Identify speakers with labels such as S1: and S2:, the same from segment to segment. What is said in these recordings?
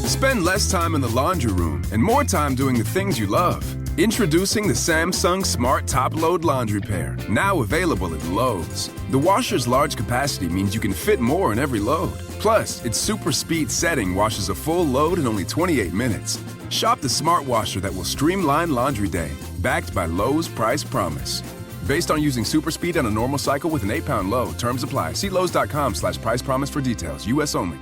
S1: Spend less time in the laundry room and more time doing the things you love. Introducing the Samsung Smart Top Load Laundry Pair, now available at Lowe's. The washer's large capacity means you can fit more in every load. Plus, its super speed setting washes a full load in only 28 minutes. Shop the smart washer that will streamline laundry day, backed by Lowe's Price Promise. Based on using super speed on a normal cycle with an 8-pound load. Terms apply. See Lowe's.com/price promise for details. U.S. only.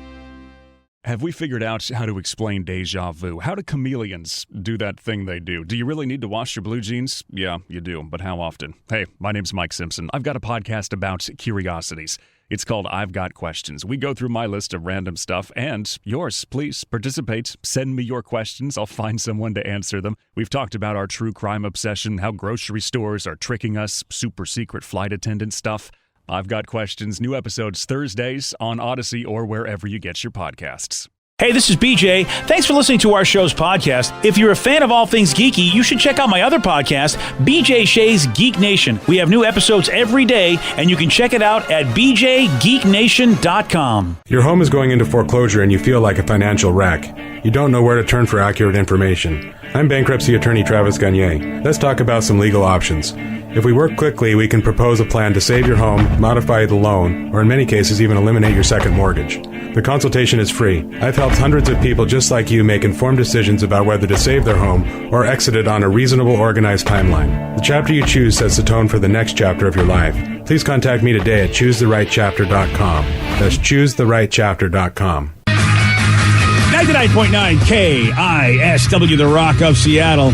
S2: Have we figured out how to explain deja vu? How do chameleons do that thing they do? Do you really need to wash your blue jeans? Yeah, you do, but how often? Hey, my name's Mike Simpson. I've got a podcast about curiosities. It's called I've Got Questions. We go through my list of random stuff and yours. Please participate. Send me your questions. I'll find someone to answer them. We've talked about our true crime obsession, how grocery stores are tricking us, super secret flight attendant stuff. I've Got Questions. New episodes Thursdays on Odyssey or wherever you get your podcasts.
S3: Hey, this is BJ. Thanks for listening to our show's podcast. If you're a fan of all things geeky, you should check out my other podcast, BJ Shea's Geek Nation. We have new episodes every day, and you can check it out at bjgeeknation.com.
S4: Your home is going into foreclosure and you feel like a financial wreck. You don't know where to turn for accurate information. I'm bankruptcy attorney Travis Gagne. Let's talk about some legal options. If we work quickly, we can propose a plan to save your home, modify the loan, or in many cases even eliminate your second mortgage. The consultation is free. I've helped hundreds of people just like you make informed decisions about whether to save their home or exit it on a reasonable, organized timeline. The chapter you choose sets the tone for the next chapter of your life. Please contact me today at choosetherightchapter.com. That's choosetherightchapter.com.
S3: 99.9 KISW, the Rock of Seattle.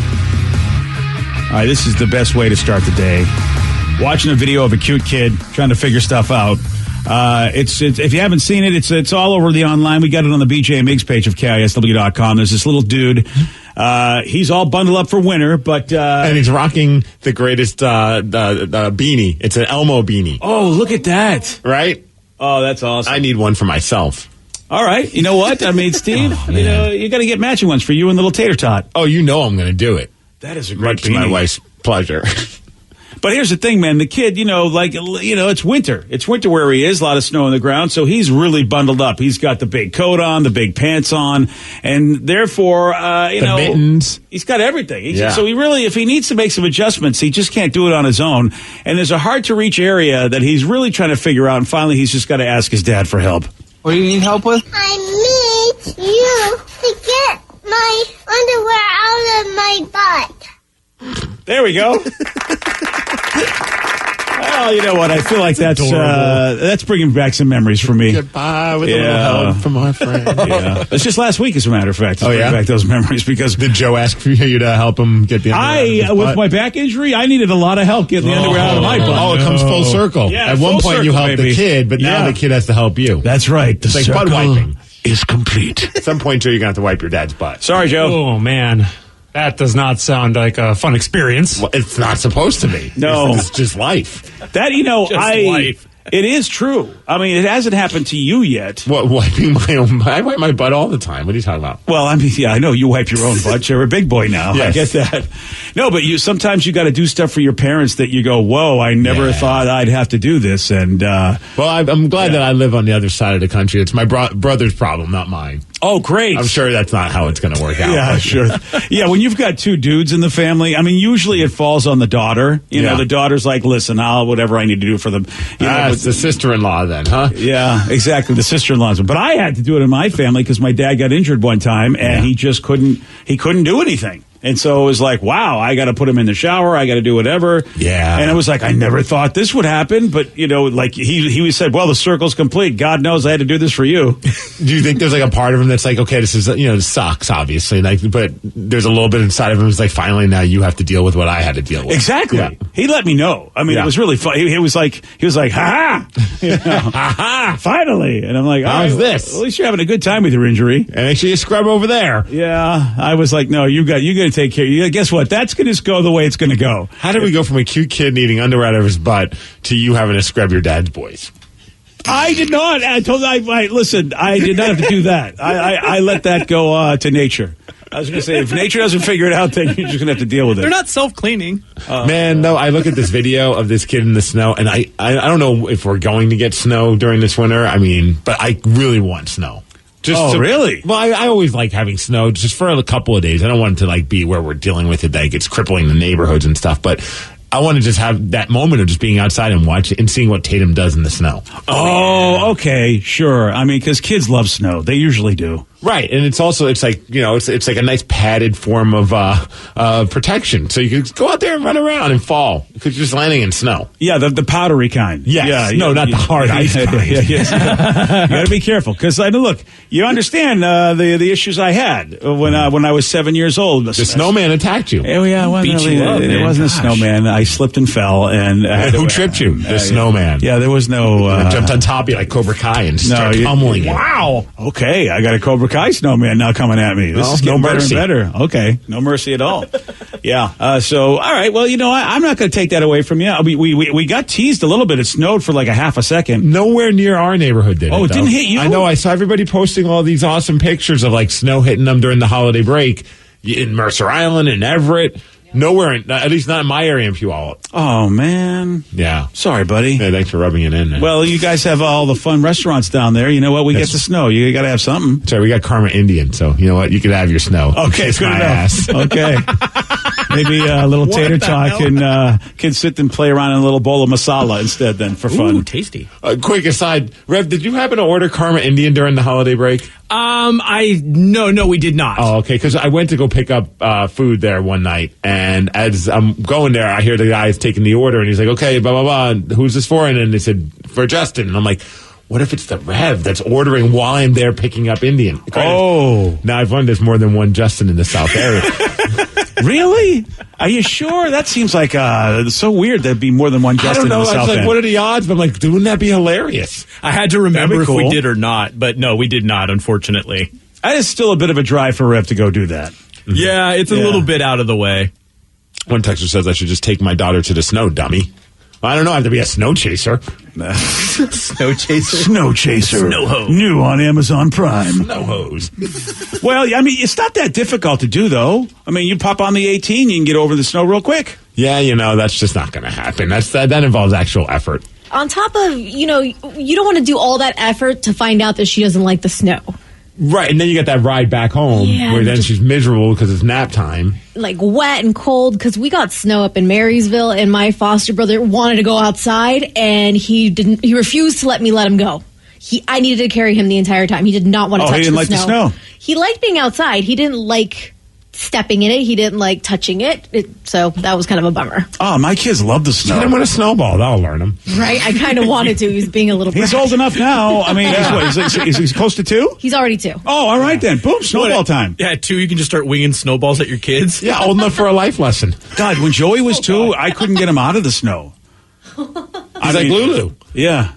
S3: All right, this is the best way to start the day. Watching a video of a cute kid trying to figure stuff out. It's if you haven't seen it, it's all over the online. We got it on the BJ and Migs page of KISW.com. There's this little dude. He's all bundled up for winter, but
S5: and he's rocking the greatest beanie. It's an Elmo beanie.
S3: Oh, look at that!
S5: Right?
S3: Oh, that's awesome.
S5: I need one for myself.
S3: All right, you know what? I mean, Steve, you got to get matching ones for you and little Tater Tot.
S5: Oh, you know I'm going to do it.
S3: That is a great
S5: much to my wife's pleasure.
S3: But here's the thing, man. The kid, it's winter. It's winter where he is. A lot of snow on the ground. So he's really bundled up. He's got the big coat on, the big pants on. And therefore, the
S5: mittens.
S3: He's got everything.
S5: So
S3: if he needs to make some adjustments, he just can't do it on his own. And there's a hard to reach area that he's really trying to figure out. And finally, he's just got to ask his dad for help.
S6: What do you need help with?
S7: I need you to get my underwear out of my butt.
S3: There we go. Well, you know what? I feel like that's bringing back some memories for me.
S5: Goodbye with a little help from our friend.
S3: Yeah. It's just last week, as a matter of fact.
S5: Bring
S3: back those memories because
S5: did Joe ask for you to help him get the underwear out of his butt?
S3: With my back injury, I needed a lot of help getting the underwear out of my butt.
S5: Oh, it comes full circle.
S3: Yeah,
S5: at one point you helped the kid, but now the kid has to help you.
S3: That's right.
S5: It's like butt wiping
S3: is complete.
S5: At some point, Joe, you're going to have to wipe your dad's butt.
S3: Sorry, Joe.
S6: Oh, man. That does not sound like a fun experience.
S5: Well, it's not supposed to be.
S3: No.
S5: It's just life.
S3: Life. It is true. I mean, it hasn't happened to you yet.
S5: What, wiping my own butt? I wipe my butt all the time. What are you talking about?
S3: Well, I mean, yeah, I know you wipe your own butt. You're a big boy now.
S5: Yes.
S3: I get that. No, but sometimes you got to do stuff for your parents that you go, whoa, I never thought I'd have to do this. And
S5: well, I'm glad that I live on the other side of the country. It's my brother's problem, not mine.
S3: Oh, great.
S5: I'm sure that's not how it's going to work out.
S3: Yeah, sure. Yeah, when you've got two dudes in the family, I mean, usually it falls on the daughter. You know, the daughter's like, listen, I'll whatever I need to do for them.
S5: It's the sister-in-law then, huh?
S3: Yeah, exactly. The sister-in-laws. But I had to do it in my family because my dad got injured one time and he just couldn't do anything. And so it was like, wow, I got to put him in the shower. I got to do whatever.
S5: Yeah.
S3: And it was like, I never thought this would happen. But, like he said, well, the circle's complete. God knows I had to do this for you.
S5: Do you think there's like a part of him that's like, okay, this is, this sucks, obviously. But there's a little bit inside of him that's like, finally, now you have to deal with what I had to deal with.
S3: Exactly. Yeah. He let me know. I mean, it was really fun. He was like, ha ha. Finally. And I'm like,
S5: how's this?
S3: Well, at least you're having a good time with your injury.
S5: And make sure you scrub over there.
S3: Yeah. I was like, no, you got to take care. Guess what? That's going to go the way it's going to go.
S5: How did we go from a cute kid needing underwear out of his butt to you having to scrub your dad's boys?
S3: I did not. Listen, I did not have to do that. I let that go to nature. I was going to say, if nature doesn't figure it out, then you're just going to have to deal with it.
S6: They're not self-cleaning.
S5: Man, no, I look at this video of this kid in the snow, and I don't know if we're going to get snow during this winter. I mean, but I really want snow.
S3: Really?
S5: Well, I always like having snow just for a couple of days. I don't want it to be where we're dealing with it, like it's crippling the neighborhoods and stuff, but I want to just have that moment of just being outside and watching and seeing what Tatum does in the snow.
S3: Oh, okay, sure. I mean, because kids love snow. They usually do.
S5: Right, and it's like it's like a nice padded form of protection, so you can go out there and run around and fall because you're just landing in snow.
S3: Yeah, the powdery kind.
S5: Yes. No, not the hard ice kind.
S3: You got to be careful because look, you understand the issues I had when I was 7 years old.
S5: The snowman attacked you.
S3: Oh yeah, it wasn't a snowman. I slipped and fell, and
S5: who tripped you? The snowman.
S3: Yeah, there was no.
S5: Jumped on top of you like Cobra Kai and started pummeling you.
S3: Wow. Okay, I got a Cobra Kai snowman now coming at me. This is getting better and better. Okay, no mercy at all. Yeah. So, all right. Well, I'm not going to take that away from you. We got teased a little bit. It snowed for like a half a second.
S5: Nowhere near our neighborhood did it.
S3: Oh, it didn't hit you?
S5: I know. I saw everybody posting all these awesome pictures of like snow hitting them during the holiday break in Mercer Island and Everett. Nowhere, at least not in my area in Puyallup.
S3: Oh, man.
S5: Yeah.
S3: Sorry, buddy.
S5: Yeah, thanks for rubbing it in.
S3: Well, you guys have all the fun restaurants down there. You know what? We get the snow. You got to have something.
S5: Sorry, we got Karma Indian, so you know what? You can have your snow.
S3: Okay,
S5: Kiss
S3: good
S5: my
S3: enough.
S5: ass.
S3: Okay. Maybe a little tater tot can sit and play around in a little bowl of masala instead then for fun.
S8: Ooh, tasty.
S5: Quick aside, Rev, did you happen to order Karma Indian during the holiday break?
S8: No, we did not.
S5: Oh, okay, because I went to go pick up food there one night, and as I'm going there, I hear the guy's taking the order, and he's like, okay, blah, blah, blah, and who's this for? And then they said, for Justin. And I'm like, what if it's the Rev that's ordering while I'm there picking up Indian?
S3: Oh.
S5: Now I've learned there's more than one Justin in the South area.
S3: Really? Are you sure? That seems like so weird. There'd be more than one Justin in the
S5: I
S3: South
S5: was like,
S3: End.
S5: what are the odds? But I'm like, wouldn't that be hilarious?
S8: I had to remember if
S3: cool.
S8: we did or not, but no, we did not, unfortunately.
S3: That is still a bit of a drive for Rev to go do that.
S8: Yeah, it's a little bit out of the way.
S5: One texter says I should just take my daughter to the snow, dummy. Well, I don't know. I have to be a snow chaser.
S8: Snow chaser?
S3: Snow Chaser.
S8: Snow hose.
S3: New on Amazon Prime.
S5: Snow hose.
S3: Well, I mean, it's not that difficult to do, though. I mean, you pop on the 18, you can get over the snow real quick.
S5: Yeah, that's just not going to happen. That involves actual effort.
S9: On top of, you don't want to do all that effort to find out that she doesn't like the snow.
S5: Right, and then you get that ride back home where then she's miserable because it's nap time.
S9: Like wet and cold, because we got snow up in Marysville, and my foster brother wanted to go outside, and he refused to let him go. I needed to carry him the entire time. He did not want to touch
S3: he didn't like the snow.
S9: He liked being outside. He didn't like stepping in it. He didn't like touching it. So that was kind of a bummer.
S3: Oh, my kids love the snow.
S5: Hit him with a snowball. That'll learn him.
S9: Right? I kind of wanted to. He's being a little
S3: He's
S9: brat.
S3: old enough now. I mean, is he close to 2?
S9: He's already 2.
S3: Oh, all right then. Boom, snowball time.
S8: Yeah, 2, you can just start winging snowballs at your kids.
S5: Yeah, old enough for a life lesson.
S3: God, when Joey was 2, I couldn't get him out of the snow.
S5: He's like Lulu.
S3: Yeah.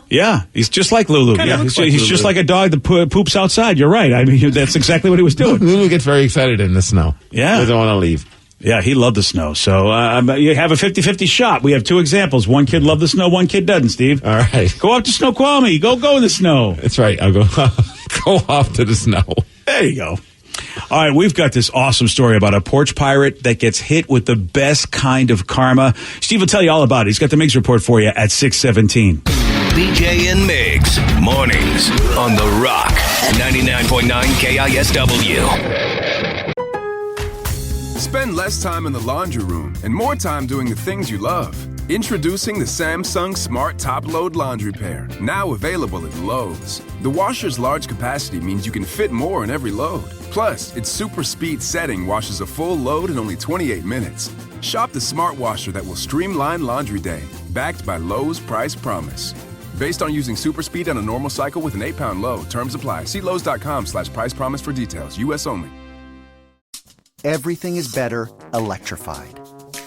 S3: Yeah, he's just like Lulu. Yeah, he's just like a dog that poops outside. You're right. I mean, that's exactly what he was doing.
S5: Lulu gets very excited in the snow.
S3: Yeah.
S5: Doesn't want to leave.
S3: Yeah, he loved the snow. So you have a 50-50 shot. We have 2 examples. One kid loved the snow, one kid doesn't, Steve.
S5: All right.
S3: Go up to Snoqualmie. Go in the snow.
S5: That's right. I'll go off to the snow.
S3: There you go. All right, we've got this awesome story about a porch pirate that gets hit with the best kind of karma. Steve will tell you all about it. He's got the Miggs report for you at 6:17.
S10: BJ and Miggs, mornings on The Rock, 99.9 KISW.
S1: Spend less time in the laundry room and more time doing the things you love. Introducing the Samsung Smart Top Load Laundry Pair, now available at Lowe's. The washer's large capacity means you can fit more in every load. Plus, its super speed setting washes a full load in only 28 minutes. Shop the smart washer that will streamline laundry day, backed by Lowe's Price Promise. Based on using super speed on a normal cycle with an 8-pound load. Terms apply. See Lowe's.com/price promise for details. U.S. only.
S11: Everything is better electrified.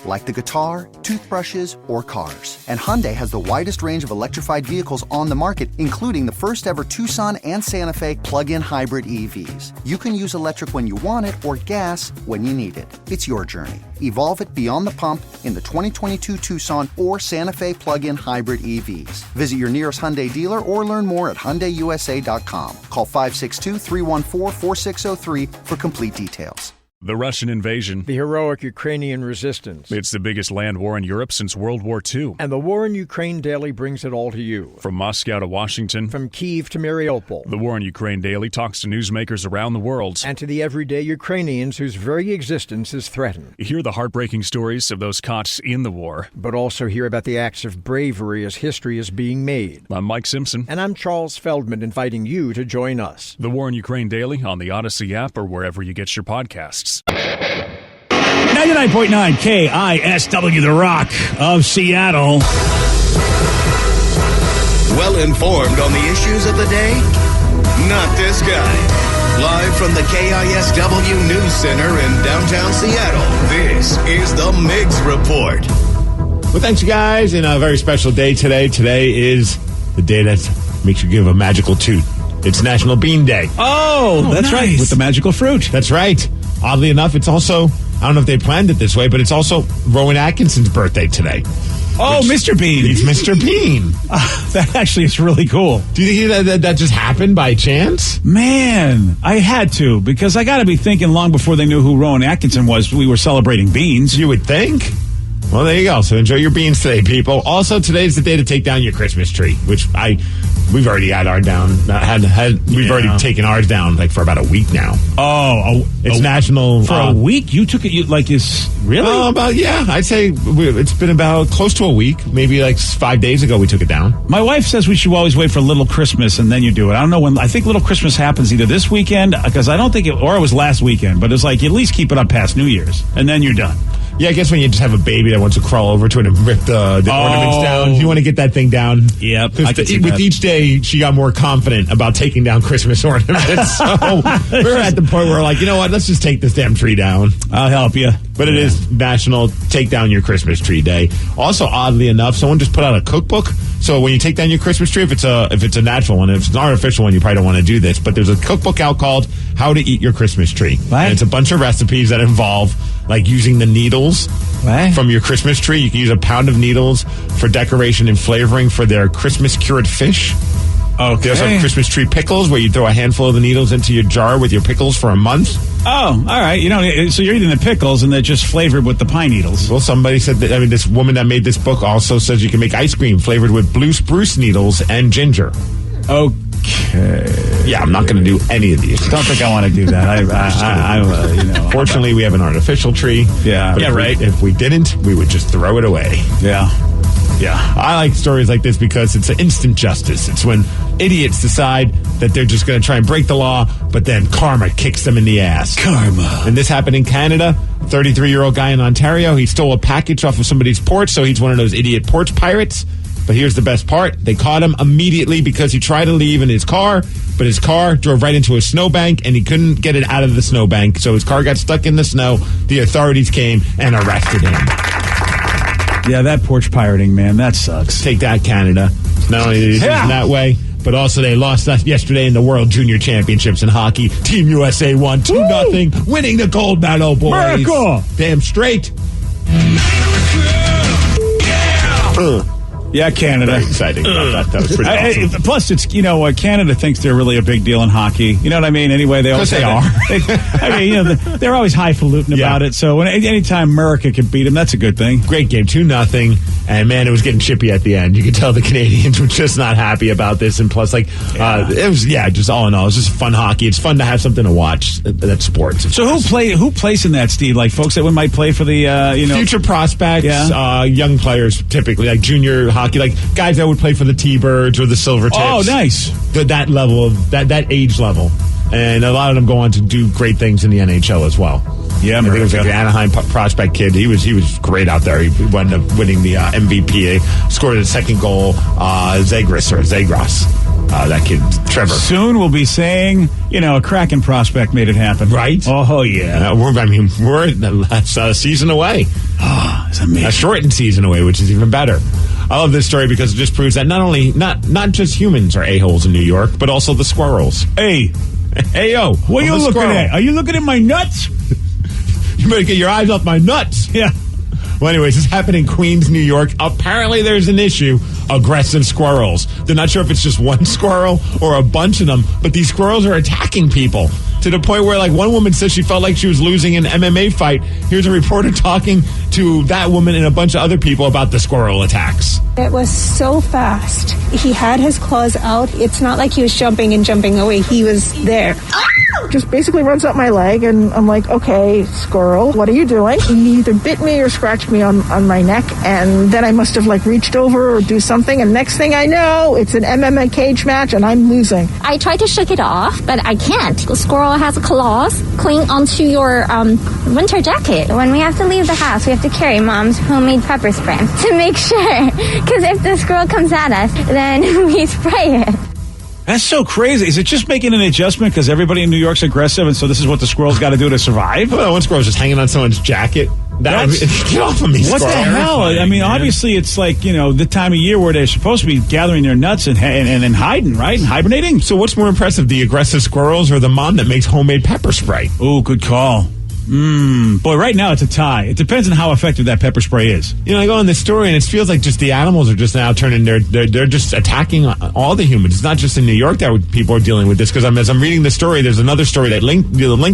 S11: Like the guitar, toothbrushes, or cars. And Hyundai has the widest range of electrified vehicles on the market, including the first ever Tucson and Santa Fe plug-in hybrid EVs. You can use electric when you want it or gas when you need it. It's your journey. Evolve it beyond the pump in the 2022 Tucson or Santa Fe plug-in hybrid EVs. Visit your nearest Hyundai dealer or learn more at HyundaiUSA.com. Call 562-314-4603 for complete details.
S2: The Russian invasion.
S12: The heroic Ukrainian resistance.
S2: It's the biggest land war in Europe since World War II.
S12: And the War in Ukraine Daily brings it all to you.
S2: From Moscow to Washington.
S12: From Kyiv to Mariupol.
S2: The War in Ukraine Daily talks to newsmakers around the world.
S12: And to the everyday Ukrainians whose very existence is threatened.
S2: Hear the heartbreaking stories of those caught in the war.
S12: But also hear about the acts of bravery as history is being made.
S2: I'm Mike Simpson.
S12: And I'm Charles Feldman, inviting you to join us.
S2: The War in Ukraine Daily on the Odyssey app or wherever you get your podcasts.
S3: 99.9 KISW, The Rock of Seattle.
S10: Well informed on the issues of the day? Not this guy. Live from the KISW News Center in downtown Seattle, this is the Migs Report.
S5: Well, thanks, you guys. And a very special day today. Today is the day that makes you give a magical toot. It's National Bean Day.
S3: Oh, that's
S8: nice.
S3: right. With the magical fruit.
S5: That's right. Oddly enough, it's also, I don't know if they planned it this way, but it's also Rowan Atkinson's birthday today.
S3: Oh, Mr. Bean.
S5: He's Mr. Bean.
S3: That actually is really cool.
S5: Do you think that just happened by chance?
S3: Man, I had to, because I got to be thinking long before they knew who Rowan Atkinson was, we were celebrating beans.
S5: You would think. Well, there you go. So enjoy your beans today, people. Also, today's the day to take down your Christmas tree, which we've already had our down. We've already taken ours down like for about a week now.
S3: It's
S5: national
S3: for a week. You took it really?
S5: I'd say it's been about close to a week. Maybe like 5 days ago we took it down.
S3: My wife says we should always wait for Little Christmas and then you do it. I don't know when. I think Little Christmas happens either this weekend because I don't think it was last weekend. But it's like you at least keep it up past New Year's and then you're done.
S5: Yeah, I guess when you just have a baby that wants to crawl over to it and rip the ornaments down, you want to get that thing down.
S3: Yep.
S5: With each day, she got more confident about taking down Christmas ornaments. So we're at the point where we're like, you know what? Let's just take this damn tree down.
S3: I'll help you.
S5: But it is National Take Down Your Christmas Tree Day. Also, oddly enough, someone just put out a cookbook. So when you take down your Christmas tree, if it's a natural one, if it's an artificial one, you probably don't want to do this. But there's a cookbook out called How to Eat Your Christmas Tree.
S3: What?
S5: And it's a bunch of recipes that involve like using the needles from your Christmas tree. You can use a pound of needles for decoration and flavoring for their Christmas cured fish.
S3: Okay.
S5: There's some Christmas tree pickles where you throw a handful of the needles into your jar with your pickles for a month.
S3: Oh, all right. So you're eating the pickles and they're just flavored with the pine needles.
S5: Well, somebody said that. I mean, this woman that made this book also says you can make ice cream flavored with blue spruce needles and ginger.
S3: Okay.
S5: Yeah, I'm not going to do any of these.
S3: Don't think I want to do that.
S5: Fortunately, we have an artificial tree.
S3: Yeah.
S5: But
S3: Right.
S5: If we didn't, we would just throw it away.
S3: Yeah. Yeah.
S5: I like stories like this because it's an instant justice. It's when idiots decide that they're just going to try and break the law, but then karma kicks them in the ass.
S3: Karma.
S5: And this happened in Canada. 33-year-old guy in Ontario. He stole a package off of somebody's porch, so he's one of those idiot porch pirates. But here's the best part. They caught him immediately because he tried to leave in his car, but his car drove right into a snowbank, and he couldn't get it out of the snowbank. So his car got stuck in the snow. The authorities came and arrested him.
S3: Yeah, that porch pirating, man, that sucks.
S5: Take that, Canada. Not only did it happen that way, but also they lost yesterday in the World Junior Championships in hockey. Team USA won 2-0, winning the gold medal, boys.
S3: Miracle!
S5: Damn straight.
S3: Yeah, Canada.
S5: Very exciting. That was pretty awesome.
S3: Plus, it's Canada thinks they're really a big deal in hockey. You know what I mean? Anyway, they always
S5: they are.
S3: They're always highfalutin about it. So anytime America can beat them, that's a good thing.
S5: Great game, 2-0, and man, it was getting chippy at the end. You could tell the Canadians were just not happy about this, and plus, it was just all in all, it was just fun hockey. It's fun to have something to watch. That's sports.
S3: So who plays in that, Steve? Like folks that might play for the
S5: future prospects, young players, typically like junior hockey, like guys that would play for the T-Birds or the Silvertips.
S3: Oh, nice.
S5: That level of that age level, and a lot of them go on to do great things in the NHL as well.
S3: Yeah,
S5: I think it was like the Anaheim prospect kid. He was great out there. He wound up winning the MVP. Scored the second goal. Zagras. That kid, Trevor.
S3: Soon we'll be saying, a Kraken prospect made it happen.
S5: Right?
S3: Oh, yeah.
S5: We're a season away.
S3: Oh, it's amazing.
S5: A shortened season away, which is even better. I love this story because it just proves that not just humans are a-holes in New York, but also the squirrels.
S3: Hey,
S5: yo.
S3: What are you looking at? Are you looking at my nuts?
S5: You better get your eyes off my nuts.
S3: Yeah.
S5: Well, anyways, this happened in Queens, New York. Apparently there's an issue. Aggressive squirrels. They're not sure if it's just one squirrel or a bunch of them, but these squirrels are attacking people. to the point where, like, one woman says she felt like she was losing an MMA fight. Here's a reporter talking to that woman and a bunch of other people about the squirrel attacks.
S13: It was so fast. He had his claws out. It's not like he was jumping and jumping away. He was there. Just basically runs up my leg, and I'm like, okay, squirrel, what are you doing? He either bit me or scratched me on my neck, and then I must have, like, reached over or do something, and next thing I know, it's an MMA cage match, and I'm losing.
S14: I tried to shake it off, but I can't. The squirrel has claws cling onto your winter jacket. When we have to leave the house, we have to carry Mom's homemade pepper spray to make sure, because if the squirrel comes at us, then we spray it.
S3: That's so crazy. Is it just making an adjustment because everybody in New York's aggressive, and so this is what the squirrel's got to do to survive?
S5: Well, one squirrel's just hanging on someone's jacket. Get off of me,
S3: what
S5: squirrel.
S3: The hell? I mean, obviously, it's like, the time of year where they're supposed to be gathering their nuts and hiding, right? And hibernating.
S5: So what's more impressive, the aggressive squirrels or the mom that makes homemade pepper spray?
S3: Oh, good call. Boy, right now it's a tie. It depends on how effective that pepper spray is.
S5: I go on this story and it feels like just the animals are just now turning, they're just attacking all the humans. It's not just in New York that people are dealing with this, because as I'm reading the story, there's another story that link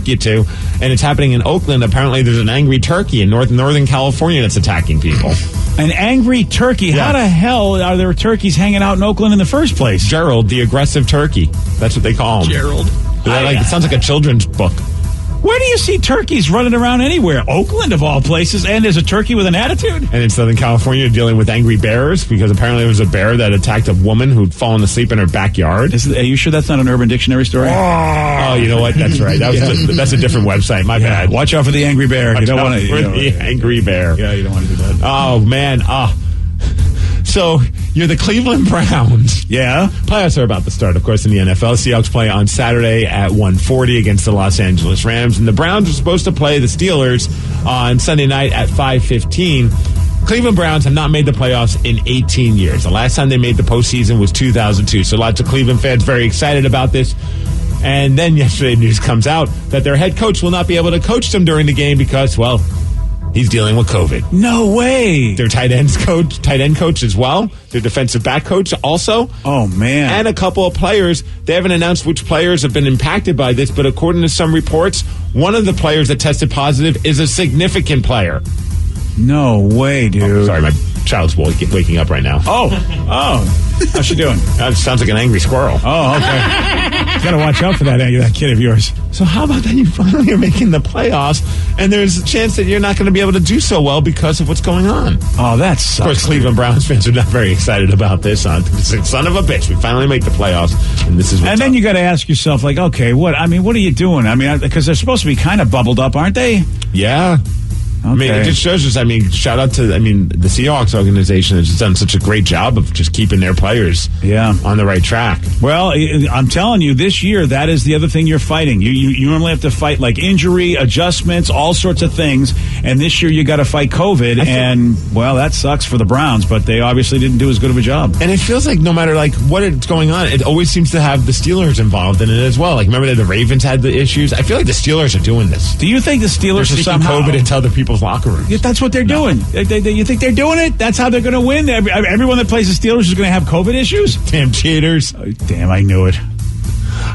S5: you to, and it's happening in Oakland. Apparently there's an angry turkey in Northern California that's attacking people.
S3: An angry turkey? Yeah. How the hell are there turkeys hanging out in Oakland in the first place?
S5: Gerald, the aggressive turkey. That's what they call him.
S8: Gerald.
S5: It sounds like a children's book.
S3: Where do you see turkeys running around anywhere? Oakland, of all places, and there's a turkey with an attitude?
S5: And in Southern California, dealing with angry bears, because apparently there was a bear that attacked a woman who'd fallen asleep in her backyard.
S3: Are you sure that's not an Urban Dictionary story?
S5: Oh, you know what? That's right. That's a different website. My bad.
S3: Watch out for the angry bear.
S5: You don't want to. The angry bear.
S3: Yeah, you don't want to do that.
S5: Oh, man. So, you're the Cleveland Browns.
S3: Yeah.
S5: Playoffs are about to start, of course, in the NFL. Seahawks play on Saturday at 1:40 against the Los Angeles Rams. And the Browns are supposed to play the Steelers on Sunday night at 5:15. Cleveland Browns have not made the playoffs in 18 years. The last time they made the postseason was 2002. So lots of Cleveland fans very excited about this. And then yesterday news comes out that their head coach will not be able to coach them during the game because, well, he's dealing with COVID.
S3: No way.
S5: Their tight end coach as well. Their defensive back coach also.
S3: Oh, man.
S5: And a couple of players. They haven't announced which players have been impacted by this, but according to some reports, one of the players that tested positive is a significant player.
S3: No way, dude.
S5: Oh, sorry, my child's waking up right now.
S3: Oh. How's she doing?
S5: That sounds like an angry squirrel.
S3: Oh, okay. Got to watch out for that kid of yours.
S5: So how about that you finally are making the playoffs, and there's a chance that you're not going to be able to do so well because of what's going on.
S3: Oh, that sucks.
S5: Of course, Cleveland Browns fans are not very excited about this. Son of a bitch, we finally make the playoffs, and this is what's
S3: And then
S5: up.
S3: you got to ask yourself, like, okay, what are you doing? I mean, because they're supposed to be kind of bubbled up, aren't they?
S5: Yeah. Okay. I mean, it just shows us, shout out to, the Seahawks organization has done such a great job of just keeping their players on the right track.
S3: Well, I'm telling you, this year, that is the other thing you're fighting. You normally have to fight, like, injury, adjustments, all sorts of things, and this year you got to fight COVID, that sucks for the Browns, but they obviously didn't do as good of a job.
S5: And it feels like no matter, like, what it's going on, it always seems to have the Steelers involved in it as well. Like, remember that the Ravens had the issues? I feel like the Steelers are doing this.
S3: Do you think the Steelers are somehow
S5: COVID into other people's locker rooms?
S3: Yeah, that's what they're doing. You think they're doing it? That's how they're going to win? Everyone that plays the Steelers is going to have COVID issues?
S5: Damn cheaters.
S3: Oh, damn, I knew it.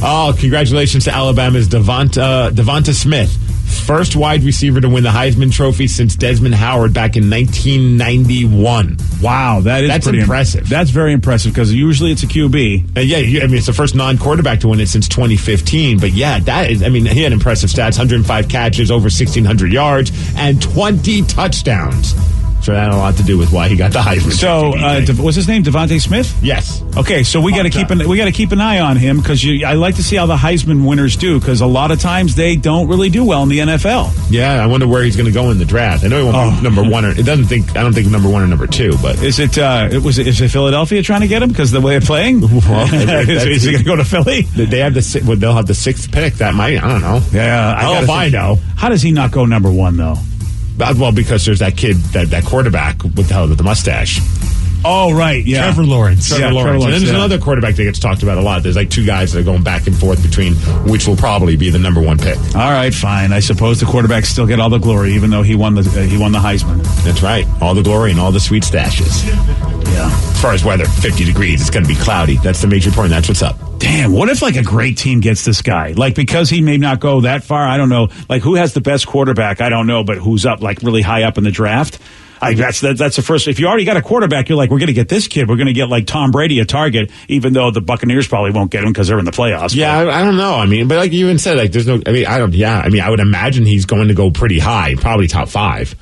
S5: Oh, congratulations to Alabama's Devonta Smith. First wide receiver to win the Heisman Trophy since Desmond Howard back in 1991.
S3: Wow, that's pretty
S5: impressive.
S3: That's very impressive because usually it's a QB.
S5: It's the first non-quarterback to win it since 2015. But yeah, that is. He had impressive stats: 105 catches, over 1,600 yards, and 20 touchdowns. So that had a lot to do with why he got the Heisman.
S3: So, what's his name? Devontae Smith?
S5: Yes.
S3: Okay, so we got to keep an eye on him because I like to see how the Heisman winners do because a lot of times they don't really do well in the NFL.
S5: Yeah, I wonder where he's going to go in the draft. I know he won't be number one. I don't think number one or number two. But
S3: is it Philadelphia trying to get him because of the way they're playing? Well, is he going to go to Philly?
S5: They'll have the 6th pick. That might. I don't know.
S3: Yeah,
S5: I know.
S3: How does he not go number one though?
S5: Well, because there's that kid, that quarterback with the mustache.
S3: Oh, right, yeah.
S5: Trevor Lawrence.
S3: Trevor
S5: Lawrence. And then there's
S3: yeah.
S5: another quarterback that gets talked about a lot. There's like two guys that are going back and forth between which will probably be the number one pick.
S3: All right, fine. I suppose the quarterbacks still get all the glory, even though he won the Heisman.
S5: That's right. All the glory and all the sweet stashes.
S3: Yeah.
S5: As far as weather, 50 degrees. It's going to be cloudy. That's the major point. That's what's up.
S3: Damn, what if like a great team gets this guy? Like because he may not go that far, I don't know. Like who has the best quarterback? I don't know, but who's up like really high up in the draft? That's the first. If you already got a quarterback, you're like, we're going to get this kid. We're going to get like Tom Brady a target, even though the Buccaneers probably won't get him because they're in the playoffs.
S5: Yeah, I don't know. I mean, but like you even said, like there's no. I mean, I don't. Yeah, I mean, I would imagine he's going to go pretty high, probably top 5.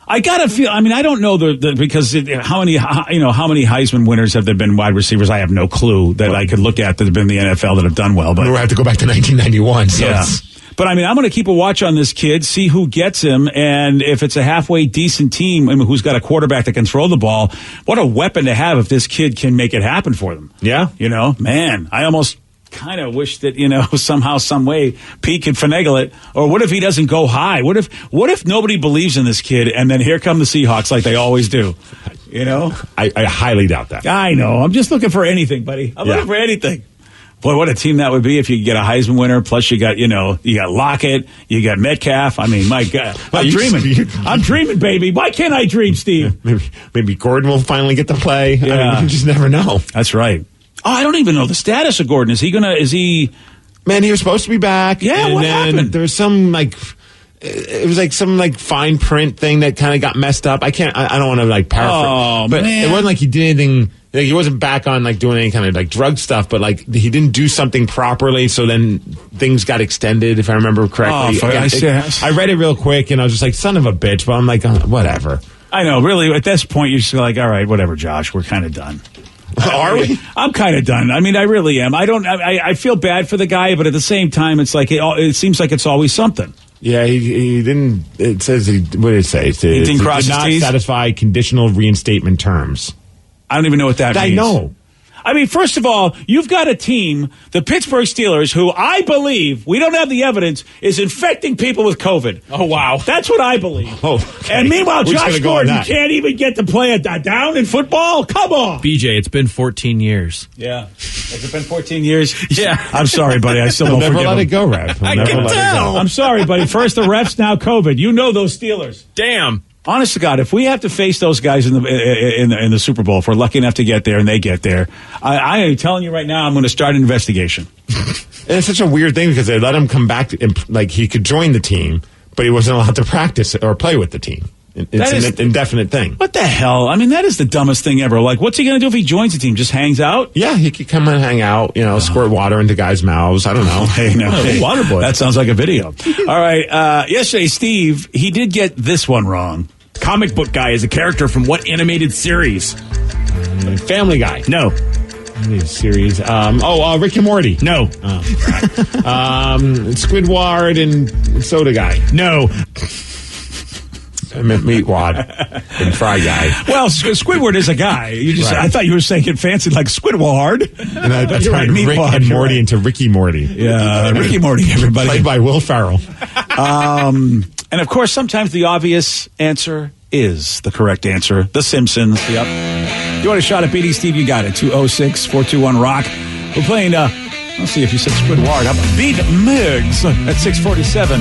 S3: I gotta feel. I mean, I don't know because how many Heisman winners have there been wide receivers? I have no clue that I could look at that have been in the NFL that have done well. But
S5: we have to go back to 1991. So
S3: yeah. But I mean, I'm going to keep a watch on this kid, see who gets him, and if it's a halfway decent team, I mean, who's got a quarterback that can throw the ball. What a weapon to have if this kid can make it happen for them.
S5: Yeah,
S3: man, I almost kind of wish that somehow, some way, Pete could finagle it. Or what if he doesn't go high? What if nobody believes in this kid, and then here come the Seahawks like they always do?
S5: I highly doubt that.
S3: I know. I'm just looking for anything, buddy. I'm looking for anything. Boy, what a team that would be if you could get a Heisman winner. Plus, you got Lockett, you got Metcalf. I mean, my God, I'm dreaming. I'm dreaming, baby. Why can't I dream, Steve?
S5: Maybe Gordon will finally get to play.
S3: Yeah.
S5: I mean, you just never know.
S3: That's right. Oh, I don't even know the status of Gordon. Is he?
S5: Man, he was supposed to be back.
S3: Yeah,
S5: and
S3: what
S5: then
S3: happened?
S5: There was some it was like some fine print thing that kind of got messed up. I don't want to paraphrase.
S3: Oh,
S5: but
S3: man.
S5: it wasn't like he did anything. Like, he wasn't back on doing any kind of drug stuff, but he didn't do something properly, so then things got extended, if I remember correctly. I read it real quick, and I was just like, son of a bitch, but I'm like, whatever.
S3: I know, really, at this point, you're just like, all right, whatever, Josh, we're kind of done.
S5: Are we?
S3: I'm kind of done. I mean, I really am. I feel bad for the guy, but at the same time, it's like it seems like it's always something.
S5: Yeah, he didn't. It says what did it say? He
S3: didn't cross his
S5: not
S3: T's?
S5: satisfy conditional reinstatement terms.
S3: I don't even know what that means.
S5: I know.
S3: I mean, first of all, you've got a team, the Pittsburgh Steelers, who I believe, we don't have the evidence, is infecting people with COVID.
S8: Oh, wow.
S3: That's what I believe.
S5: Oh, okay.
S3: And meanwhile,
S5: We're
S3: Josh
S5: go
S3: Gordon can't even get to play a down in football? Come on.
S8: BJ, it's been 14 years.
S3: Yeah. Has it been 14 years?
S8: Yeah.
S3: I'm sorry, buddy. I still don't
S5: never
S3: forgive
S5: let
S3: him.
S5: it go, Rev.
S8: I can tell.
S3: I'm sorry, buddy. First the refs, now COVID. You know those Steelers.
S8: Damn.
S3: Honest to God, if we have to face those guys in the Super Bowl, if we're lucky enough to get there and they get there, I am telling you right now, I'm going to start an investigation.
S5: And it's such a weird thing because they let him come back, he could join the team, but he wasn't allowed to practice or play with the team. It's an indefinite thing.
S3: What the hell? I mean, that is the dumbest thing ever. Like, what's he going to do if he joins the team? Just hangs out?
S5: Yeah, he could come and hang out, squirt water into guys' mouths. I don't know.
S3: Hey,
S8: water boy.
S3: That sounds like a video. All right. Yesterday, Steve, he did get this one wrong.
S8: Comic book guy is a character from what animated series?
S5: Family Guy.
S8: No.
S5: Series. Rick and Morty.
S8: No.
S5: Squidward and Soda Guy.
S8: No.
S5: I meant Meatwad and Fry Guy.
S3: Well, Squidward is a guy.
S5: Right.
S3: I thought you were saying it fancy like Squidward.
S5: And I turned Rick and Morty into Ricky Morty.
S3: Yeah, Ricky Morty, everybody.
S5: Played by Will Ferrell.
S3: And of course, sometimes the obvious answer is the correct answer. The Simpsons. Yep. You want a shot at beating Steve? You got it. 206-421-ROCK. We're playing, let's see if you said Squidward. How about Beat Migs at 647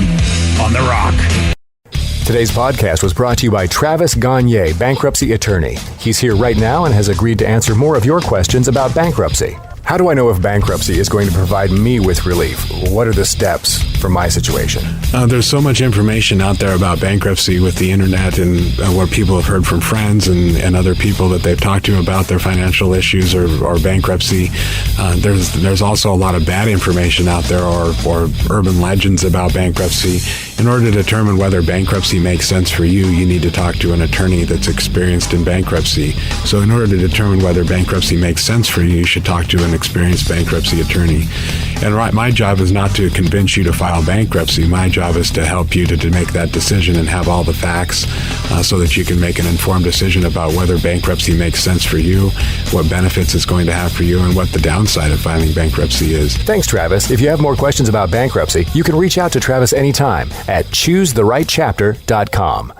S3: on The Rock.
S15: Today's podcast was brought to you by Travis Gagne, bankruptcy attorney. He's here right now and has agreed to answer more of your questions about bankruptcy. How do I know if bankruptcy is going to provide me with relief? What are the steps for my situation?
S4: There's so much information out there about bankruptcy with the internet and what people have heard from friends and other people that they've talked to about their financial issues or bankruptcy. There's also a lot of bad information out there or urban legends about bankruptcy. In order to determine whether bankruptcy makes sense for you, you need to talk to an attorney that's experienced in bankruptcy. So in order to determine whether bankruptcy makes sense for you, you should talk to an experienced bankruptcy attorney. And my job is not to convince you to file bankruptcy. My job is to help you to make that decision and have all the facts so that you can make an informed decision about whether bankruptcy makes sense for you, what benefits it's going to have for you, and what the downside of filing bankruptcy is.
S15: Thanks, Travis. If you have more questions about bankruptcy, you can reach out to Travis anytime at choosetherightchapter.com.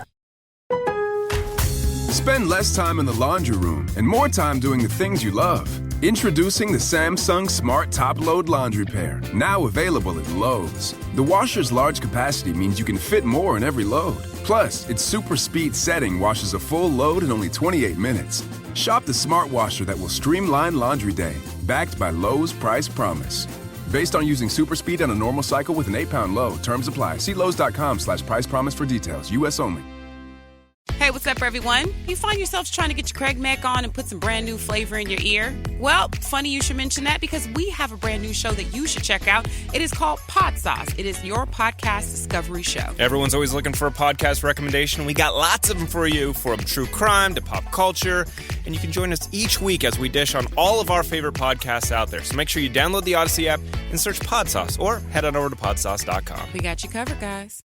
S1: Spend less time in the laundry room and more time doing the things you love. Introducing the Samsung Smart Top Load Laundry Pair, now available at Lowe's. The washer's large capacity means you can fit more in every load. Plus, its super speed setting washes a full load in only 28 minutes. Shop the smart washer that will streamline laundry day, backed by Lowe's Price Promise. Based on using super speed on a normal cycle with an 8-pound load. Terms apply. See Lowe's.com/price promise for details. U.S. only.
S16: Hey, what's up, everyone? You find yourselves trying to get your Craig Mack on and put some brand new flavor in your ear? Well, funny you should mention that because we have a brand new show that you should check out. It is called Pod Sauce. It is your podcast discovery show.
S17: Everyone's always looking for a podcast recommendation. We got lots of them for you, from true crime to pop culture. And you can join us each week as we dish on all of our favorite podcasts out there. So make sure you download the Odyssey app and search Pod Sauce, or head on over to podsauce.com.
S16: We got you covered, guys.